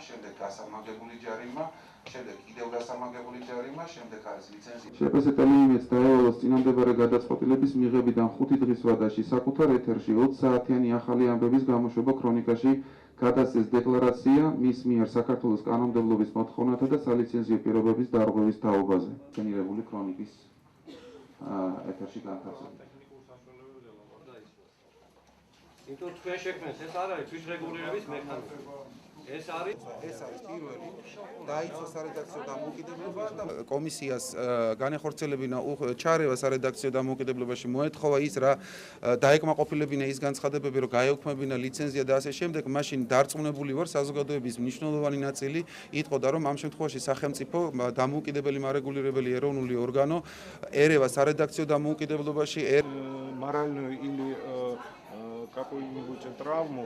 შემდეგ გასამაგებული ჯარიმა, შემდეგ კიდევ გასამაგებული ჯარიმა, შემდეგ არის ლიცენზია. შეფასებელი იმედს დაევალოს წინამდებარე გადაწყვეტილების მიღებიდან 5 დღის ვადაში საკუთარ ეთერში 20 საათიანი ახალი ამბების გამოშვება ქრონიკაში გადასცეს დეკლარაცია მის მიერ საქართველოს კანონმდებლობის მოთხოვნათა და სალიცენზიო პირობების დარღვევის თაობაზე. გენერალური ქრონიკის ეთერში განთავსება. იმიტომ თქვენ შექმნეს ეს არ არის თვითრეგულირების მექანიზმი. ეს არის პირველი დაიწყო სარედაქციო დამოუკიდებლობა და კომისიას განეხორციელებინა ჩარევა სარედაქციო დამოუკიდებლობაში მოეთხოვა ის რა დაეკმაყოფილებინა ის განცხადებები რომ გაეუქმებინა ლიცენზია და ასე შემდეგ მაშინ დარწმუნებული ვარ საზოგადოების მნიშვნელოვანი ნაწილი იტყოდა რომ ამ შემთხვევაში სახელმწიფო დამოუკიდებელი მარეგულირებელი ეროვნული ორგანო ერევა სარედაქციო дамоუკიდებლობაში моральную или какую-нибудь травму